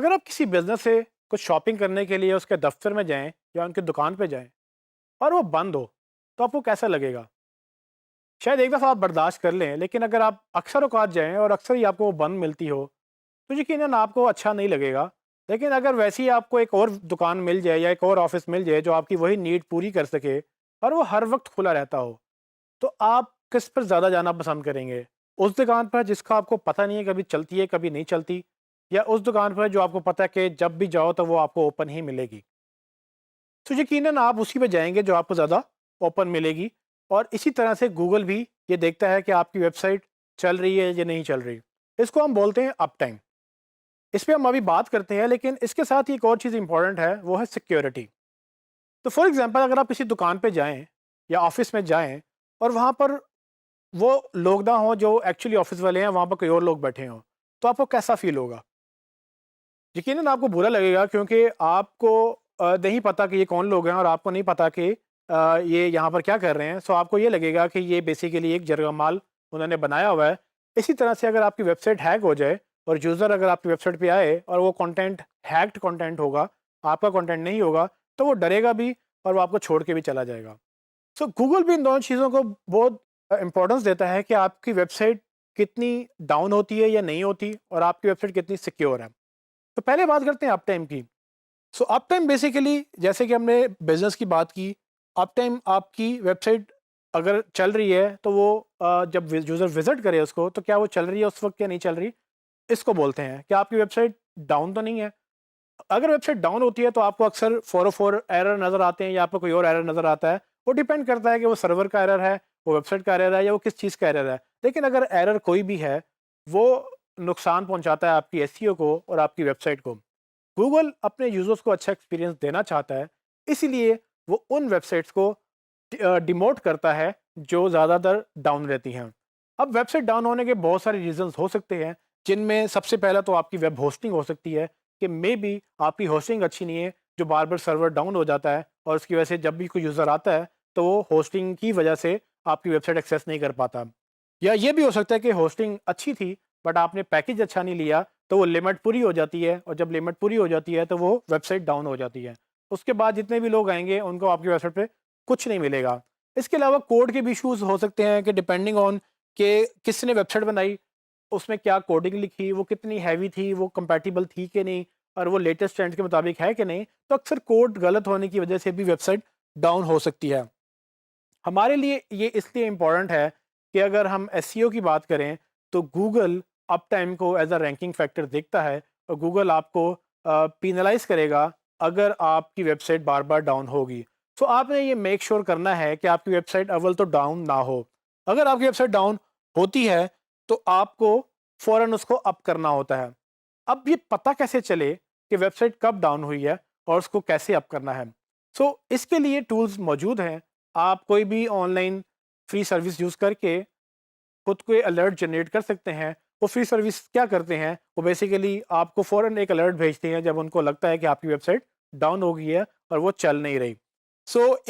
अगर आप किसी बिजनेस से कुछ शॉपिंग करने के लिए उसके दफ्तर में जाएं या उनकी दुकान पे जाएं और वो बंद हो, तो आपको कैसा लगेगा? शायद एक दफ़ा आप बर्दाश्त कर लें, लेकिन अगर आप अक्सर औकात जाएं और अक्सर ही आपको वो बंद मिलती हो, तो यकीनन आपको अच्छा नहीं लगेगा। लेकिन अगर वैसे ही आपको एक और दुकान मिल जाए या एक और ऑफिस मिल जाए जो आपकी वही नीड पूरी कर सके और वो हर वक्त खुला रहता हो, तो आप किस पर ज़्यादा जाना पसंद करेंगे? उस दुकान पर जिसका आपको पता नहीं है कभी चलती है कभी नहीं चलती, या उस दुकान पर जो आपको पता है कि जब भी जाओ तो वो आपको ओपन ही मिलेगी? तो यकीनन आप उसी पे जाएंगे जो आपको ज़्यादा ओपन मिलेगी। और इसी तरह से गूगल भी ये देखता है कि आपकी वेबसाइट चल रही है या नहीं चल रही। इसको हम बोलते हैं अप टाइम। इस पे हम अभी बात करते हैं, लेकिन इसके साथ ही एक और चीज़ इंपॉर्टेंट है, वो है सिक्योरिटी। तो फॉर एग्जांपल अगर आप किसी दुकान पे जाएं या ऑफिस में जाएं और वहाँ पर वो लोग ना हो जो एक्चुअली ऑफिस वाले हैं, वहाँ पर कोई और लोग बैठे हों, तो आपको कैसा फील होगा? यकीनन आपको बुरा लगेगा, क्योंकि आपको नहीं पता कि ये कौन लोग हैं और आपको नहीं पता कि ये यहाँ पर क्या कर रहे हैं। सो आपको ये लगेगा कि ये बेसिकली एक जरगमाल उन्होंने बनाया हुआ है। इसी तरह से अगर आपकी वेबसाइट हैक हो जाए और यूज़र अगर आपकी वेबसाइट पे आए और वो कंटेंट हैक्ड कंटेंट होगा, आपका कंटेंट नहीं होगा, तो वो डरेगा भी और वो आपको छोड़ के भी चला जाएगा। सो गूगल भी इन दोनों चीज़ों को बहुत इंपॉर्टेंस देता है कि आपकी वेबसाइट कितनी डाउन होती है या नहीं होती और आपकी वेबसाइट कितनी सिक्योर है। तो पहले बात करते हैं अप टाइम की। सो अप टाइम बेसिकली, जैसे कि हमने बिजनेस की बात की, अप टाइम आपकी वेबसाइट अगर चल रही है तो वो जब यूज़र विजिट करे उसको, तो क्या वो चल रही है उस वक्त या नहीं चल रही, इसको बोलते हैं कि आपकी वेबसाइट डाउन तो नहीं है। अगर वेबसाइट डाउन होती है तो आपको अक्सर 404 एरर नज़र आते हैं या आपको कोई और एरर नज़र आता है। वो डिपेंड करता है कि वो सर्वर का एरर है, वो वेबसाइट का एरर है, या वो किस चीज़ का एरर है। लेकिन अगर एरर कोई भी है, वो नुकसान पहुंचाता है आपकी एसईओ को और आपकी वेबसाइट को। गूगल अपने यूजर्स को अच्छा एक्सपीरियंस देना चाहता है, इसीलिए वो उन वेबसाइट्स को डिमोट करता है जो ज़्यादातर डाउन रहती हैं। अब वेबसाइट डाउन होने के बहुत सारे रीजंस हो सकते हैं, जिनमें सबसे पहला तो आपकी वेब होस्टिंग हो सकती है कि मे बी आपकी होस्टिंग अच्छी नहीं है, जो बार बार सर्वर डाउन हो जाता है और उसकी वजह से जब भी कोई यूज़र आता है तो वो होस्टिंग की वजह से आपकी वेबसाइट एक्सेस नहीं कर पाता। या ये भी हो सकता है कि होस्टिंग अच्छी थी बट आपने पैकेज अच्छा नहीं लिया, तो वो लिमिट पूरी हो जाती है, और जब लिमिट पूरी हो जाती है तो वो वेबसाइट डाउन हो जाती है। उसके बाद जितने भी लोग आएंगे उनको आपकी वेबसाइट पे कुछ नहीं मिलेगा। इसके अलावा कोड के भी इशूज़ हो सकते हैं कि डिपेंडिंग ऑन कि किसने वेबसाइट बनाई, उसमें क्या कोडिंग लिखी, वो कितनी हैवी थी, वो कंपैटिबल थी कि नहीं, और वो लेटेस्ट ट्रेंड के मुताबिक है कि नहीं। तो अक्सर कोड गलत होने की वजह से भी वेबसाइट डाउन हो सकती है। हमारे लिए ये इसलिए इम्पोर्टेंट है कि अगर हम एसईओ की बात करें, तो गूगल अप टाइम को एज अ रैंकिंग फैक्टर देखता है और गूगल आपको पीनलाइज करेगा अगर आपकी वेबसाइट बार बार डाउन होगी। तो आपने ये मेक श्योर करना है कि आपकी वेबसाइट अव्वल तो डाउन ना हो। अगर आपकी वेबसाइट डाउन होती है तो आपको फ़ौरन उसको अप करना होता है। अब ये पता कैसे चले कि वेबसाइट कब डाउन हुई है और उसको कैसे अप करना है? इसके लिए टूल्स मौजूद हैं। आप कोई भी ऑनलाइन फ्री सर्विस यूज़ करके खुद को अलर्ट जनरेट कर सकते हैं। वो फ्री सर्विस क्या करते हैं, वो बेसिकली आपको फ़ौरन एक अलर्ट भेजते हैं जब उनको लगता है कि आपकी वेबसाइट डाउन हो गई है और वो चल नहीं रही।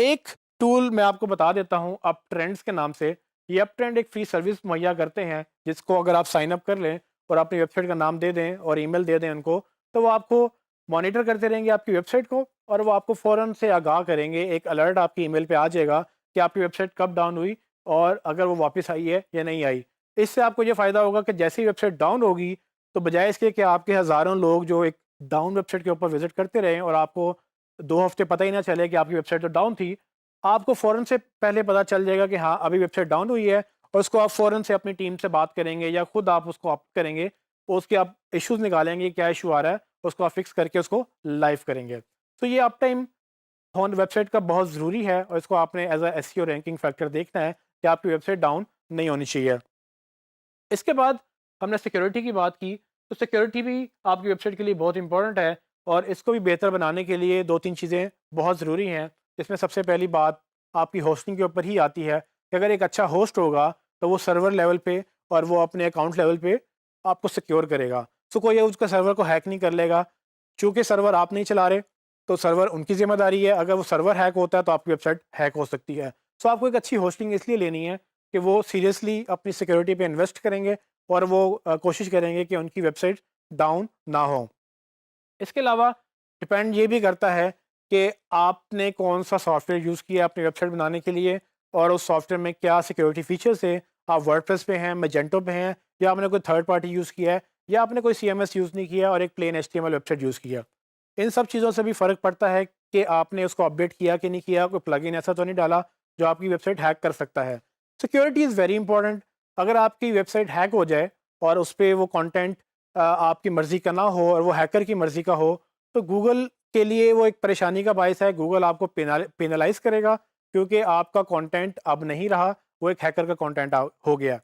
एक टूल मैं आपको बता देता हूँ, अप ट्रेंड्स के नाम से। ये अप ट्रेंड एक फ्री सर्विस मुहैया करते हैं, जिसको अगर आप साइन अप कर लें और अपनी वेबसाइट का नाम दे दें और ईमेल दे दें उनको, तो वो आपको मॉनिटर करते रहेंगे आपकी वेबसाइट को, और वो आपको फ़ौरन से आगाह करेंगे। एक अलर्ट आपकी ईमेल पे आ जाएगा कि आपकी वेबसाइट कब डाउन हुई और अगर वो वापस आई है या नहीं आई। इससे आपको ये फ़ायदा होगा कि जैसे ही वेबसाइट डाउन होगी, तो बजाय इसके कि आपके हज़ारों लोग जो एक डाउन वेबसाइट के ऊपर विज़िट करते रहें और आपको 2 हफ़्ते पता ही ना चले कि आपकी वेबसाइट तो डाउन थी, आपको फ़ौरन से पहले पता चल जाएगा कि हाँ, अभी वेबसाइट डाउन हुई है, और उसको आप फ़ौरन से अपनी टीम से बात करेंगे या खुद आप उसको अप करेंगे। और उसके आप इश्यूज़ निकालेंगे, क्या इश्यू आ रहा है, उसको आप फ़िक्स करके उसको लाइव करेंगे। तो ये अप टाइम ऑन वेबसाइट का बहुत ज़रूरी है, और इसको आपने as a SEO ranking factor देखना है कि आपकी वेबसाइट डाउन नहीं होनी चाहिए। इसके बाद हमने सिक्योरिटी की बात की, तो सिक्योरिटी भी आपकी वेबसाइट के लिए बहुत इंपॉर्टेंट है, और इसको भी बेहतर बनाने के लिए 2-3 चीज़ें बहुत ज़रूरी हैं। इसमें सबसे पहली बात आपकी होस्टिंग के ऊपर ही आती है कि अगर एक अच्छा होस्ट होगा, तो वो सर्वर लेवल पे और वो अपने अकाउंट लेवल पे आपको सिक्योर करेगा। कोई उसका सर्वर को हैक नहीं कर लेगा। चूँकि सर्वर आप नहीं चला रहे, तो सर्वर उनकी ज़िम्मेदारी है। अगर वो सर्वर हैक होता है, तो आपकी वेबसाइट हैक हो सकती है। आपको एक अच्छी होस्टिंग इसलिए लेनी है कि वो सीरियसली अपनी सिक्योरिटी पे इन्वेस्ट करेंगे और वो कोशिश करेंगे कि उनकी वेबसाइट डाउन ना हो। इसके अलावा डिपेंड ये भी करता है कि आपने कौन सा सॉफ्टवेयर यूज़ किया अपनी वेबसाइट बनाने के लिए, और उस सॉफ्टवेयर में क्या सिक्योरिटी फीचर्स है। आप वर्डप्रेस पे हैं, मैजेंटो पे हैं, या आपने कोई थर्ड पार्टी यूज़ किया है, या आपने कोई CMS यूज़ नहीं किया और एक प्लेन HTML वेबसाइट यूज़ किया। इन सब चीज़ों से भी फ़र्क पड़ता है कि आपने उसको अपडेट किया कि नहीं किया, कोई प्लगइन ऐसा तो नहीं डाला जो आपकी वेबसाइट हैक कर सकता है। Security is very important. अगर आपकी वेबसाइट हैक हो जाए और उस पे वो कंटेंट आपकी मर्ज़ी का ना हो और वो हैकर की मर्ज़ी का हो, तो गूगल के लिए वो एक परेशानी का बायस है। गूगल आपको पेनलाइज़ करेगा क्योंकि आपका कंटेंट अब नहीं रहा, वो एक हैकर का कंटेंट हो गया।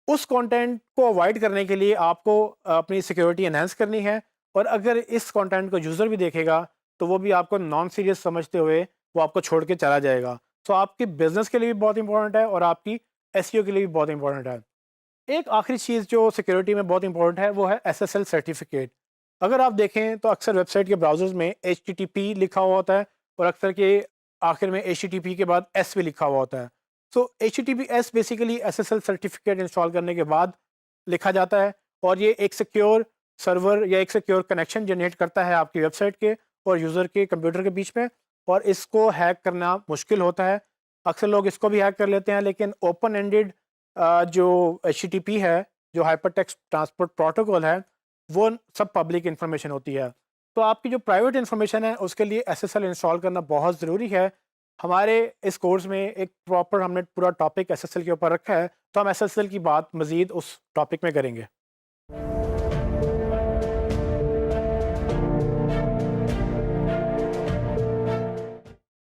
उस कंटेंट को अवॉइड करने के लिए आपको अपनी सिक्योरिटी एनहांस करनी है, और अगर इस कंटेंट को यूज़र भी देखेगा तो वो भी आपको नॉन सीरियस समझते हुए वो आपको छोड़ के चला जाएगा। तो आपकी बिजनेस के लिए भी बहुत इंपॉर्टेंट है और आपकी SEO के लिए भी बहुत इंपॉर्टेंट है। एक आखिरी चीज़ जो सिक्योरिटी में बहुत इंपॉर्टेंट है वो है SSL सर्टिफिकेट। अगर आप देखें तो अक्सर वेबसाइट के ब्राउज़र्स में HTTP लिखा हुआ होता है, और अक्सर के आखिर में HTTP के बाद S भी लिखा हुआ होता है। तो HTTPS basically SSL certificate install करने के बाद लिखा जाता है, और ये एक सिक्योर सर्वर या एक सिक्योर कनेक्शन जनरेट करता है आपकी वेबसाइट के और यूज़र के कंप्यूटर के बीच में, और इसको हैक करना मुश्किल होता है। अक्सर लोग इसको भी हैक कर लेते हैं, लेकिन ओपन एंडेड जो HTTP है, जो हाइपर टेक्स्ट ट्रांसपोर्ट प्रोटोकॉल है, वो सब पब्लिक इन्फॉर्मेशन होती है। तो आपकी जो प्राइवेट इन्फॉर्मेशन है उसके लिए SSL इंस्टॉल करना बहुत ज़रूरी है। हमारे इस कोर्स में एक प्रॉपर हमने पूरा टॉपिक SSL के ऊपर रखा है, तो हम SSL की बात मज़ीद उस टॉपिक में करेंगे।